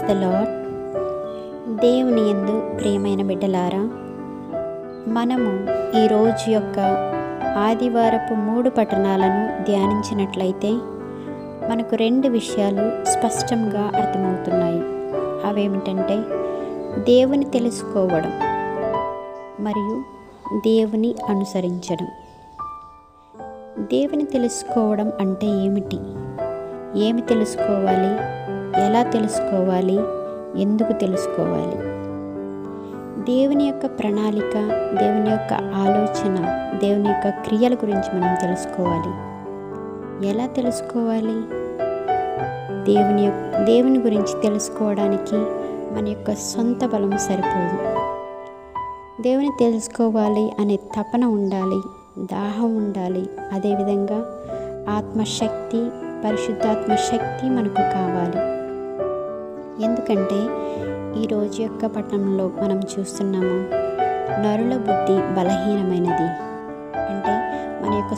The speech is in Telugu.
Praise the lord. దేవుని యందు ప్రియమైన బిడ్డలారా, మనము ఈరోజు యొక్క ఆదివారపు 3 పట్టణాలను ధ్యానించినట్లయితే మనకు 2 విషయాలు స్పష్టంగా అర్థమవుతున్నాయి. అవేమిటంటే దేవుని తెలుసుకోవడం మరియు దేవుని అనుసరించడం. దేవుని తెలుసుకోవడం అంటే ఏమిటి? ఏమి తెలుసుకోవాలి? ఎలా తెలుసుకోవాలి? ఎందుకు తెలుసుకోవాలి? దేవుని యొక్క ప్రణాళిక, దేవుని యొక్క ఆలోచన, దేవుని యొక్క క్రియల గురించి మనం తెలుసుకోవాలి. ఎలా తెలుసుకోవాలి? దేవుని గురించి తెలుసుకోవడానికి మన యొక్క సొంత బలం సరిపోదు. దేవుని తెలుసుకోవాలి అనే తపన ఉండాలి, దాహం ఉండాలి. అదేవిధంగా ఆత్మశక్తి, పరిశుద్ధాత్మ శక్తి మనకు కావాలి. ఎందుకంటే ఈరోజు యొక్క పట్టణంలో మనం చూస్తున్నాము, నరుల బుద్ధి బలహీనమైనది. అంటే మన యొక్క